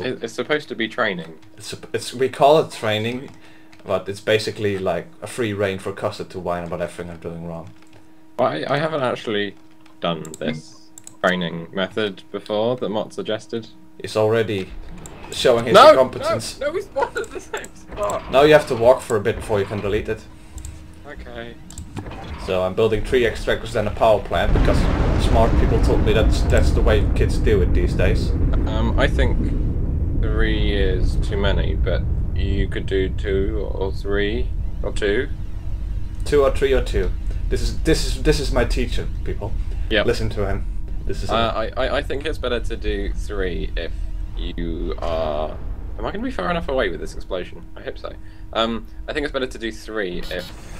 It's supposed to be training. We call it training, but it's basically like a free rein for Costa to whine about everything I'm doing wrong. Well, I haven't actually done this training method before that Mott suggested. He's already showing his incompetence. No, we spawned at the same spot. Now you have to walk for a bit before you can delete it. Okay. So I'm building 3 extractors and a power plant because smart people told me that's the way kids do it these days. I think 3 is too many, but you could do 2 or 3 or 2. 2 or 3 or 2. This is my teacher, people. Yeah. Listen to him. This is. I think it's better to do 3 if you are. Am I going to be far enough away with this explosion? I hope so. I think it's better to do 3 if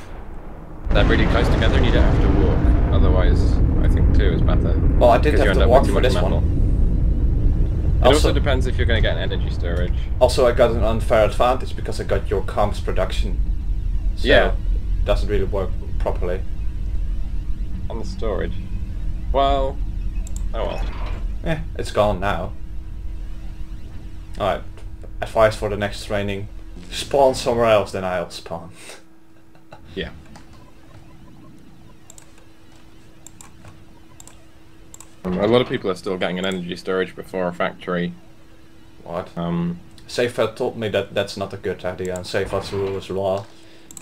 they're really close together and you don't have to walk. Otherwise, I think 2 is better. Well, I did have to walk for this one. It also depends if you're going to get an energy storage. Also, I got an unfair advantage because I got your comms production. So yeah. It doesn't really work properly. On the storage. Well, oh well. It's gone now. Alright, advice for the next training. Spawn somewhere else than I'll spawn. Yeah. A lot of people are still getting an energy storage before a factory. What? Safeout told me that that's not a good idea, and Safeout's rule is law.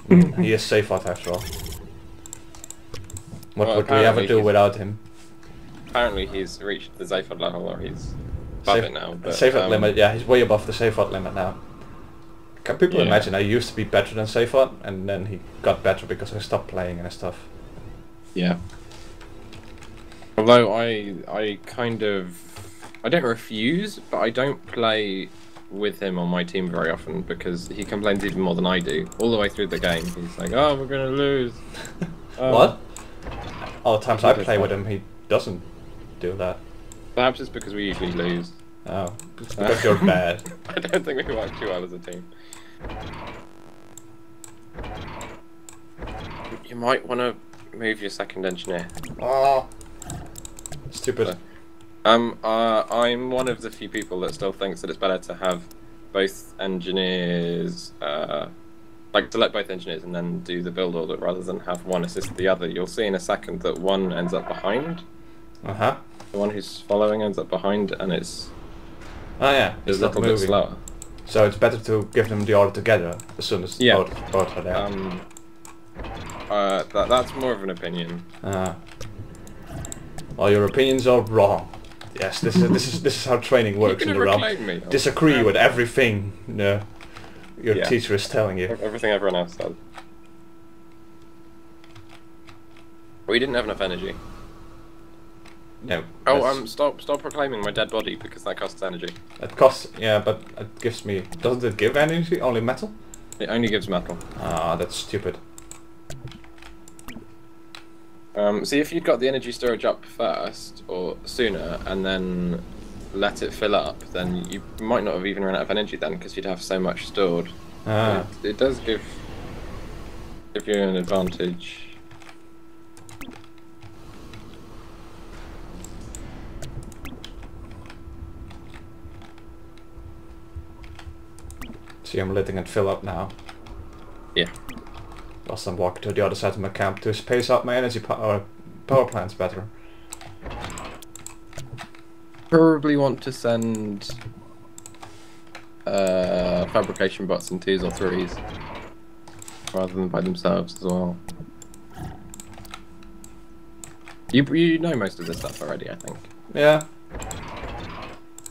He is Safeout after all. What would we ever do without him? Apparently he's reached the Safeout level, or he's above it now. But, Safeout limit, yeah, he's way above the Safeout limit now. Can people imagine I used to be better than Safeout, and then he got better because I stopped playing and stuff. Yeah. Although I kind of... I don't refuse, but I don't play with him on my team very often because he complains even more than I do. All the way through the game, he's like, oh, we're going to lose. What? All the times I play with him, he doesn't do that. Perhaps it's because we usually lose. Oh, it's because you're bad. I don't think we work too well as a team. You might want to move your second engineer. Oh, stupid. I'm one of the few people that still thinks that it's better to have both engineers, like to let both engineers and then do the build order rather than have one assist the other. You'll see in a second that one ends up behind. Uh-huh. The one who's following ends up behind, and it's... Oh yeah, it's a little bit slower. So it's better to give them the order together as soon as both are there. That's more of an opinion. Well, your opinions are wrong. Yes, this is how training works in the realm. Disagree with everything your teacher is telling you. Everything everyone else says. We didn't have enough energy. No. Oh, stop proclaiming my dead body because that costs energy. It costs, yeah, but it gives me... Doesn't it give energy? Only metal? It only gives metal. Ah, that's stupid. See, if you'd got the energy storage up first, or sooner, and then let it fill up, then you might not have even run out of energy then, because you'd have so much stored. It does give you an advantage. See, I'm letting it fill up now. Yeah. Whilst I'm walking to the other side of my camp to space out my energy power plants better. Probably want to send fabrication bots in 2s or 3s rather than by themselves as well. You know most of this stuff already, I think. Yeah.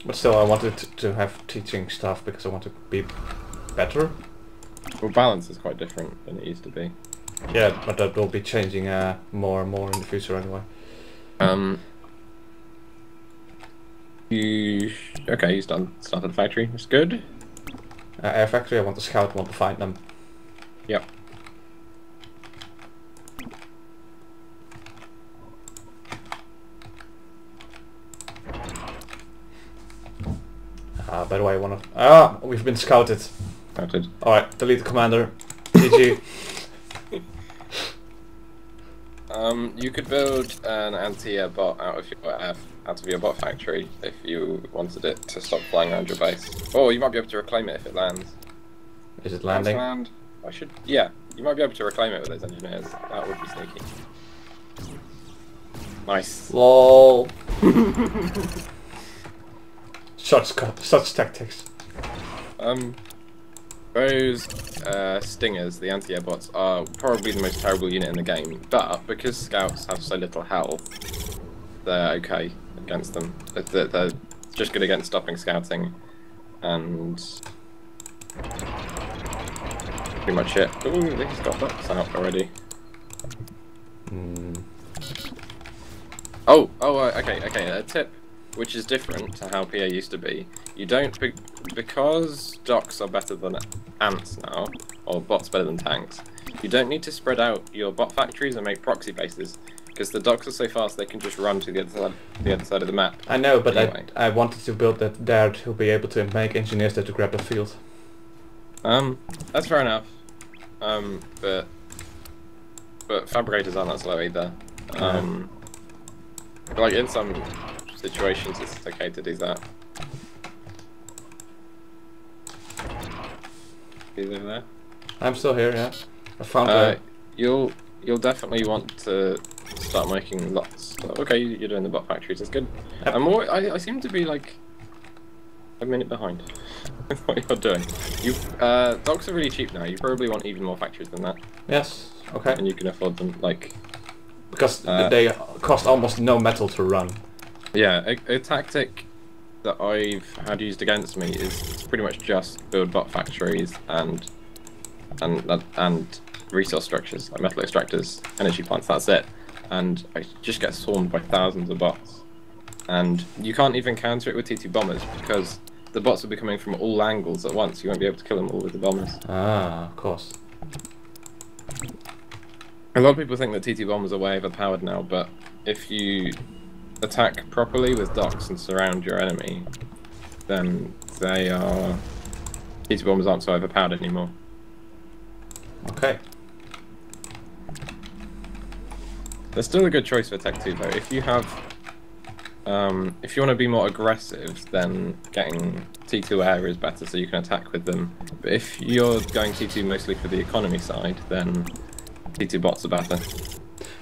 But still, I wanted to have teaching stuff because I want to be better. Well, balance is quite different than it used to be. Yeah, but that will be changing more and more in the future anyway. You started the factory. That's good. Air factory. I want to scout. Want to find them. Yep. By the way, I want to... we've been scouted. Scouted. Alright, delete the commander. GG. You could build an anti-air bot out of your bot factory if you wanted it to stop flying around your base. Or you might be able to reclaim it if it lands. Is it landing? Land? Yeah, you might be able to reclaim it with those engineers. That would be sneaky. Nice. LOL. Such tactics. Those stingers, the anti-air bots, are probably the most terrible unit in the game, but because scouts have so little health, they're okay against them. They're just good against stopping scouting, and pretty much it. Ooh, he's got ducks out already. Okay, a tip which is different to how PA used to be. You don't, because docks are better than ants now, or bots better than tanks, you don't need to spread out your bot factories and make proxy bases, because the docks are so fast they can just run to the other side of the map. I know, but anyway. I wanted to build that there to be able to make engineers there to grab the field. That's fair enough. But fabricators aren't that slow either. Like in some situations it's okay to do that. Is it there? I'm still here, yeah. I found it. You'll definitely want to start making lots. Okay, you're doing the bot factories, that's good. Yep. I seem to be like a minute behind with what you're doing. Dogs are really cheap now, you probably want even more factories than that. Yes, okay. And you can afford them, like... Because they cost almost no metal to run. Yeah, a tactic that I've had used against me is pretty much just build bot factories and resource structures, like metal extractors, energy plants, that's it. And I just get swarmed by thousands of bots. And you can't even counter it with T2 bombers because the bots will be coming from all angles at once. You won't be able to kill them all with the bombers. Ah, of course. A lot of people think that T2 bombers are way overpowered now, but if you attack properly with docks and surround your enemy, then T2 bombers aren't so overpowered anymore. Okay. They're still a good choice for Tech 2 though. If you have, if you want to be more aggressive, then getting T2 air is better so you can attack with them. But if you're going T2 mostly for the economy side, then T2 bots are better.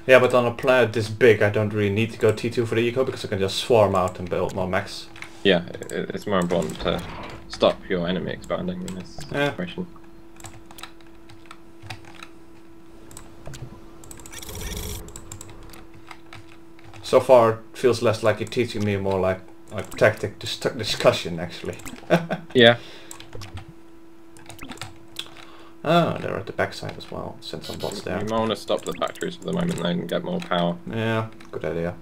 Yeah, but on a planet this big, I don't really need to go T2 for the eco because I can just swarm out and build more mechs. Yeah, it's more important to stop your enemy expanding in this situation. So far, it feels less like you're teaching me, more like tactic discussion, actually. Yeah. Oh, they're at the backside as well. Send some bots there. You might want to stop the factories for the moment though and get more power. Yeah, good idea.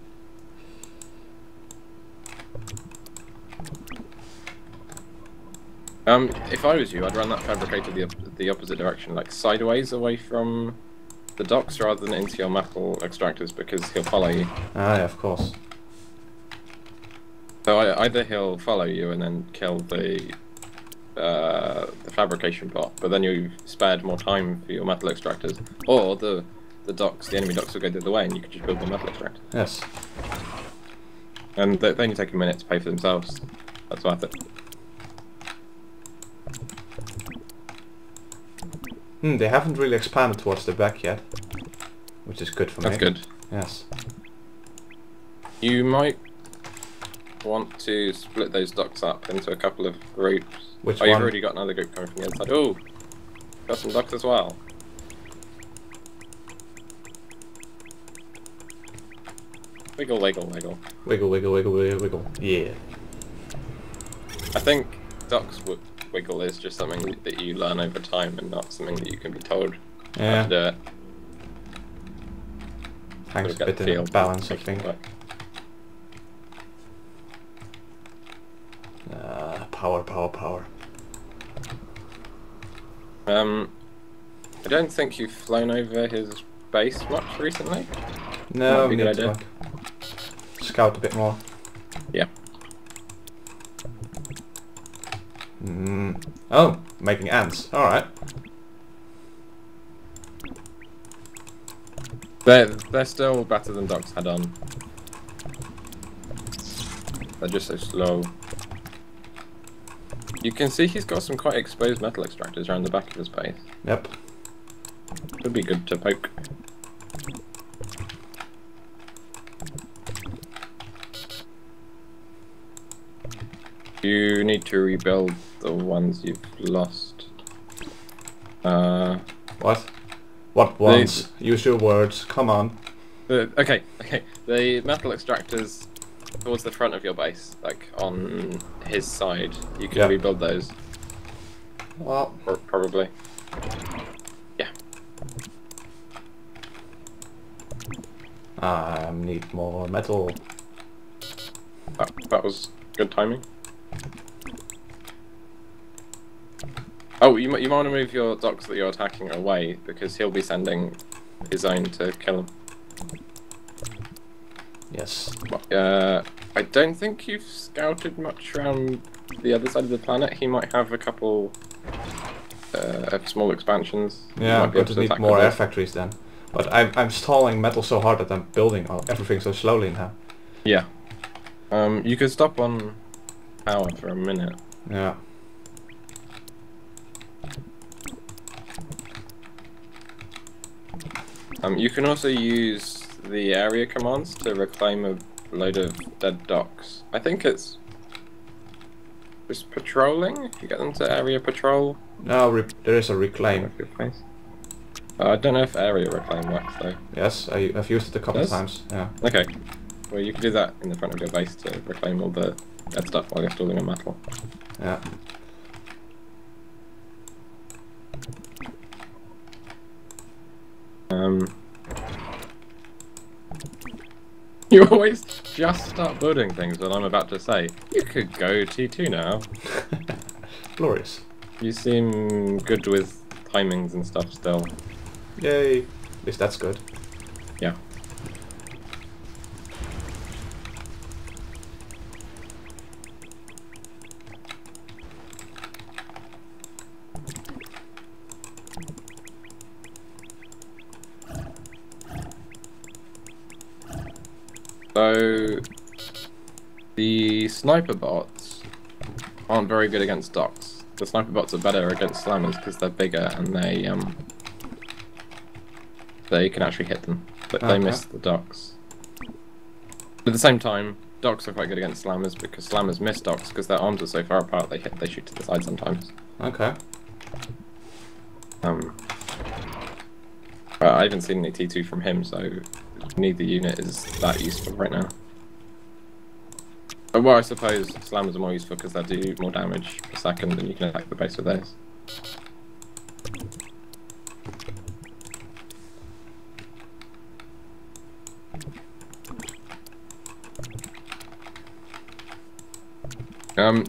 If I was you, I'd run that fabricator the opposite direction, like sideways away from the docks rather than into your metal extractors, because he'll follow you. Ah, yeah, of course. So either he'll follow you and then kill the fabrication bot, but then you've spared more time for your metal extractors, or the enemy docks will go the other way and you can just build the metal extractor. Yes. And they only take a minute to pay for themselves. That's worth it. They haven't really expanded towards the back yet, which is good for me. That's good. Yes. You might want to split those docks up into a couple of groups. Which one? You've already got another group coming from the inside. Oh, got some docks as well. Wiggle, wiggle, wiggle. Wiggle, wiggle, wiggle, wiggle, wiggle. Yeah. I think docks wiggle is just something that you learn over time and not something that you can be told how to do it. Thanks, a bit of balance, I think. Power, power, power. I don't think you've flown over his base much recently. No, we need to like scout a bit more. Yeah. Oh, making ants. Alright. They're still better than docks had on. They're just so slow. You can see he's got some quite exposed metal extractors around the back of his base. Yep. Could be good to poke. You need to rebuild the ones you've lost. What? What ones? Use your words. Come on. Okay. The metal extractors towards the front of your base, like on his side, you can rebuild those. Well, probably. Yeah. I need more metal. That was good timing. Oh, you might want to move your docks that you're attacking away, because he'll be sending his own to kill him. Yes. I don't think you've scouted much around the other side of the planet. He might have a couple of small expansions. Yeah, I'm going to need more air factories then. But I'm stalling metal so hard that I'm building everything so slowly now. Yeah. You could stop on power for a minute. Yeah. You can also use the area commands to reclaim a load of dead docks. I think it's just patrolling. If you get them to area patrol. No, there is a reclaim. I don't know if area reclaim works though. Yes, I've used it a couple of times. Yeah. Okay. Well, you can do that in the front of your base to reclaim all the dead stuff while you're stalling a metal. Yeah. You always just start building things when I'm about to say, you could go T2 now. Glorious. You seem good with timings and stuff still. Yay. At least that's good. Yeah. So, the sniper bots aren't very good against docks. The sniper bots are better against slammers because they're bigger and they can actually hit them, but they miss the docks. But at the same time, docks are quite good against slammers because slammers miss docks because their arms are so far apart they shoot to the side sometimes. Okay. I haven't seen any T2 from him, so neither unit is that useful right now. Well, I suppose slammers are more useful because they do more damage per second and you can attack the base with those.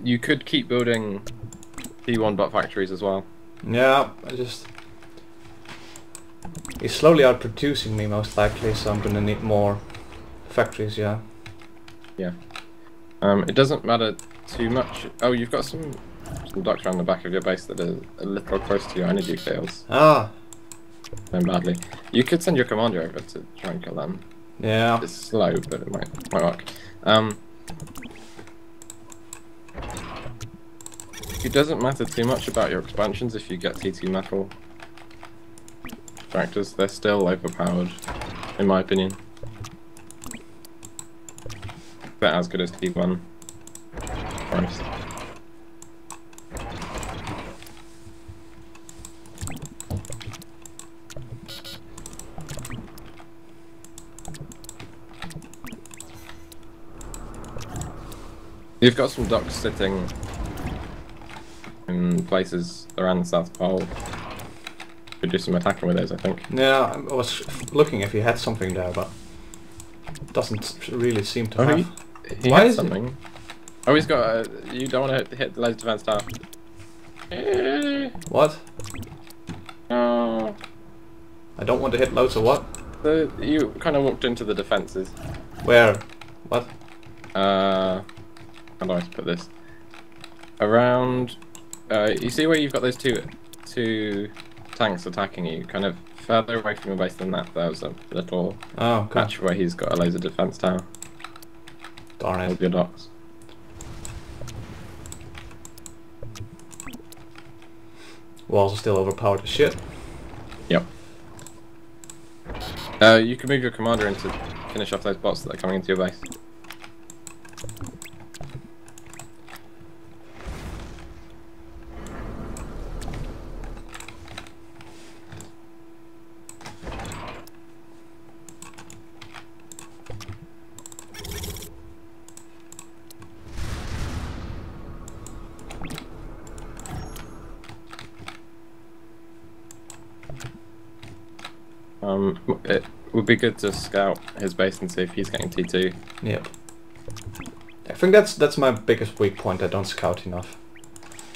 You could keep building T1 bot factories as well. Yeah, he's slowly outproducing me most likely, so I'm gonna need more factories, yeah. Yeah. It doesn't matter too much. Oh, you've got some docks around the back of your base that are a little close to your energy fields. Ah. Going badly. You could send your commander over to try and kill them. Yeah. It's slow, but it might work. It doesn't matter too much about your expansions if you get T2 metal tractors. They're still overpowered, in my opinion. They're as good as T1. Christ. You've got some docks sitting in places around the South Pole. Could do some attacking with those, I think. Yeah, I was looking if he had something there, but doesn't really seem to have. He Why has something. Oh, he's got. You don't want to hit the laser defense tower. What? Oh. I don't want to hit loads of what? You kind of walked into the defenses. Where? What? How do I put this? Around. You see where you've got those two tanks attacking you, kind of further away from your base than that. There was a little patch where he's got a laser defense tower. Darn it. Hold your docks. Walls are still overpowered as shit. Yep. You can move your commander in to finish off those bots that are coming into your base. It would be good to scout his base and see if he's getting T2. Yep. I think that's my biggest weak point. I don't scout enough.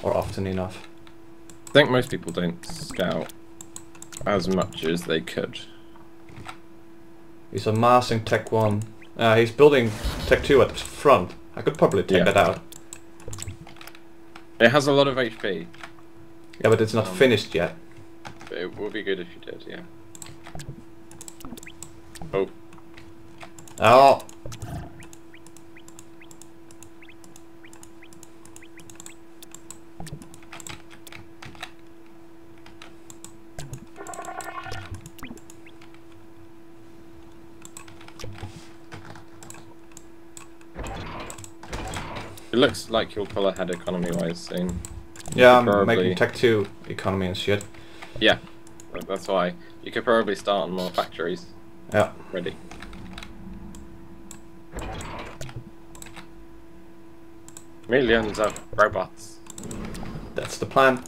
Or often enough. I think most people don't scout as much as they could. He's amassing Tech 1. He's building Tech 2 at the front. I could probably take that out. It has a lot of HP. Yeah, but it's not finished yet. It would be good if you did, yeah. Oh. Oh! It looks like you'll pull ahead economy-wise soon. Yeah, I'm making Tech 2 economy and shit. Yeah, that's why. You could probably start on more factories. Yeah. Ready. Millions of robots. That's the plan.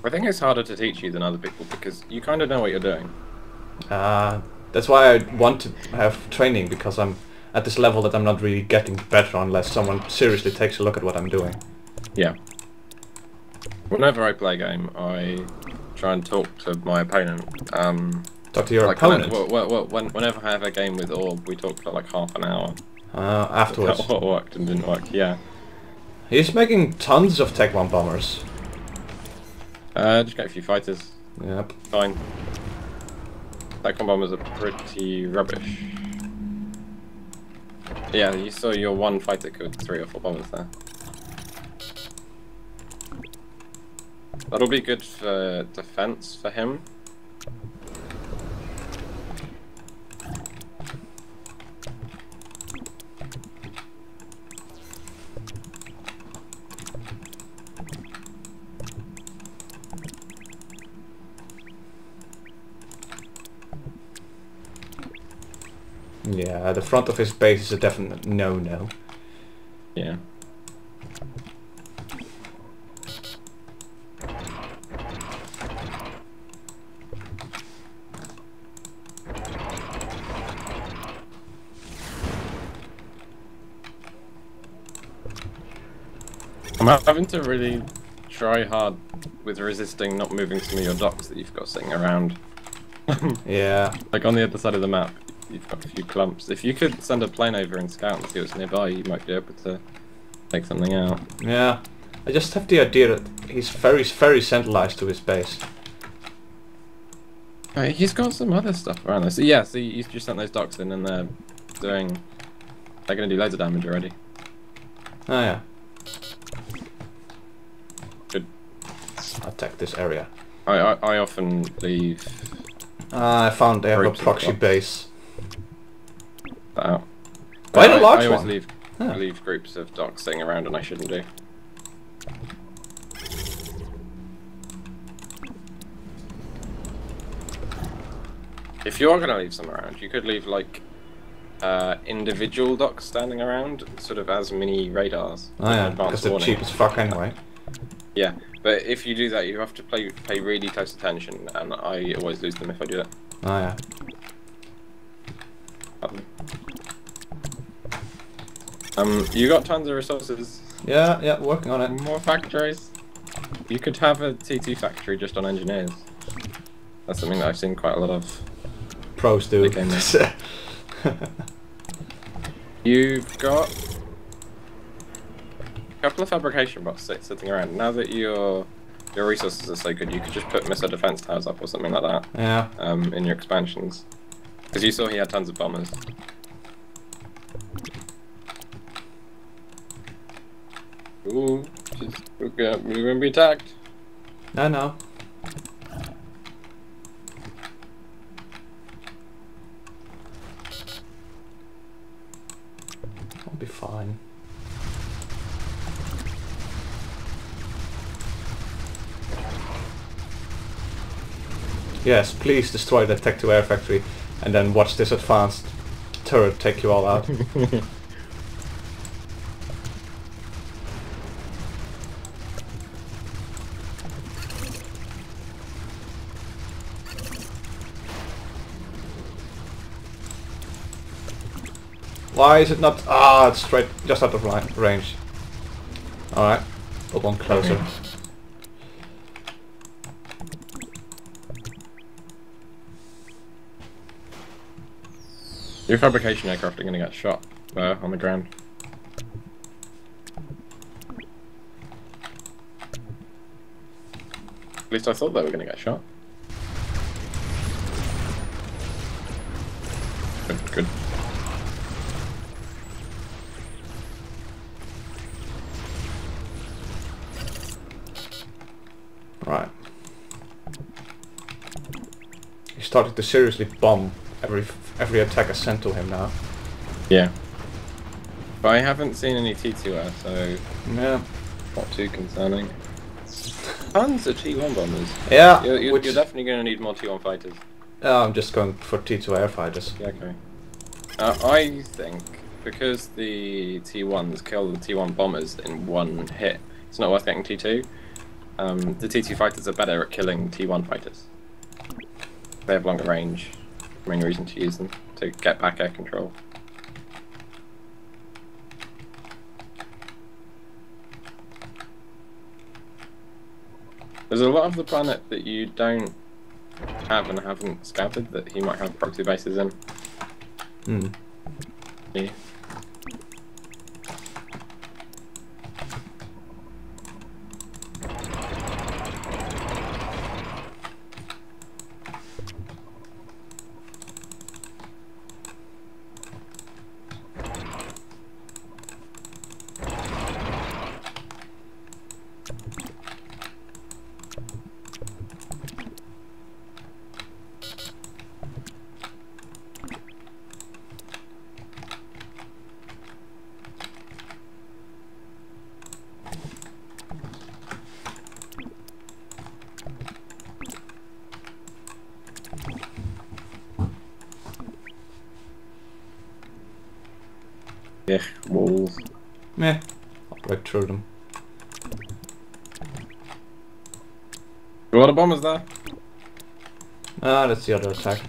I think it's harder to teach you than other people because you kind of know what you're doing. That's why I want to have training, because I'm at this level that I'm not really getting better unless someone seriously takes a look at what I'm doing. Yeah. Whenever I play a game, I try and talk to my opponent. Talk to your opponent? Whenever I have a game with Orb, we talk for like half an hour. Afterwards. About what worked and didn't work, yeah. He's making tons of Tech 1 bombers. Just get a few fighters. Yep. Fine. Tech 1 bombers are pretty rubbish. Yeah, you saw your one fighter killed 3 or 4 bombers there. That'll be good for defense for him. Yeah, the front of his base is a definite no-no. Yeah. I'm having to really try hard with resisting not moving some of your docks that you've got sitting around. Yeah. Like on the other side of the map, you've got a few clumps. If you could send a plane over and scout and see what's nearby, you might be able to take something out. Yeah. I just have the idea that he's very centralized to his base. He's got some other stuff around there. So yeah, see, you just sent those docks in and they're going to do loads of damage already. Oh yeah. Good. Attack this area. I often leave... I found they have a proxy base. Out. Quite a large one. I always leave groups of docks sitting around and I shouldn't do. If you are going to leave some around, you could leave like individual docks standing around, sort of as mini radars. Oh yeah, because they're cheap as fuck anyway. Yeah, but if you do that, you have to pay really close attention, and I always lose them if I do that. Oh yeah. You got tons of resources. Yeah, working on it. More factories. You could have a TT factory just on engineers. That's something that I've seen quite a lot of. pros do. You've got a couple of fabrication bots sitting around. Now that your resources are so good, you could just put missile defense towers up or something like that. Yeah. In your expansions, because you saw he had tons of bombers. Ooh, we're gonna be attacked. No. I'll be fine. Yes, please destroy that tech-to-air factory and then watch this advanced turret take you all out. Why is it not? Ah, it's straight, just out of range. Alright, put one closer. Your fabrication aircraft are going to get shot on the ground. At least I thought they were going to get shot. Good. Right. He's starting to seriously bomb every attack is sent to him now. Yeah. But I haven't seen any T2R, so yeah, not too concerning. Tons of T1 bombers. Yeah. You're definitely going to need more T1 fighters. I'm just going for T2 air fighters. Yeah, okay. I think because the T1s kill the T1 bombers in one hit, it's not worth getting T2. The T2 fighters are better at killing T1 fighters. They have longer range. Main reason to use them, to get back air control. There's a lot of the planet that you don't have and haven't scouted that he might have proxy bases in. Hmm. Yeah. Yeah, walls. Meh. I'll break through them. A lot of bombers there. Ah, that's the other attack.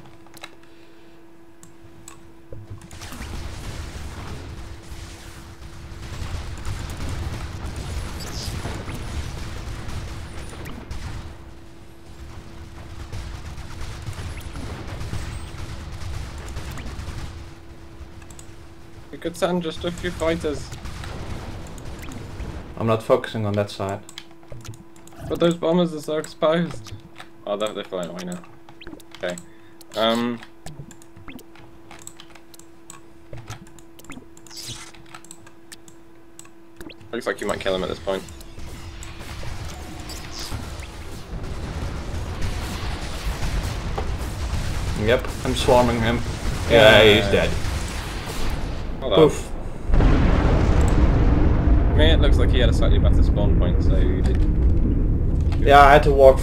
We could send just a few fighters. I'm not focusing on that side. But those bombers are so exposed. Oh, they're flying away now. Okay. Looks like you might kill him at this point. Yep, I'm swarming him. Yeah, he's dead. Poof. I mean, it looks like he had a slightly better spawn point, so you did. Yeah, I had to walk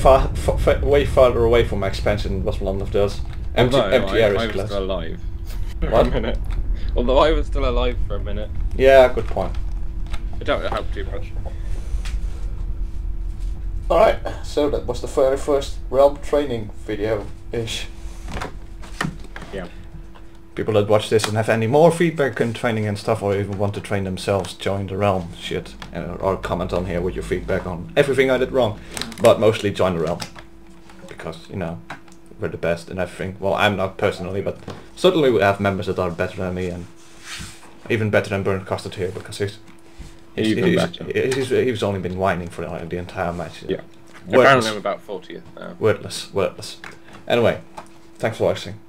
way farther away from my expansion. It was one of those empty areas. I was still alive for what? a minute. Although I was still alive for a minute. Yeah, good point. It don't help too much. Alright, so that was the very first realm training video-ish. Yeah. People that watch this and have any more feedback and training and stuff, or even want to train themselves, join the realm shit, or comment on here with your feedback on everything I did wrong, but mostly join the realm, because, you know, we're the best and everything. Well, I'm not personally, but certainly we have members that are better than me and even better than Burnt Custard here, because he's only been whining for the entire match. Yeah. Apparently I'm about 40th now. Wordless. Anyway, thanks for watching.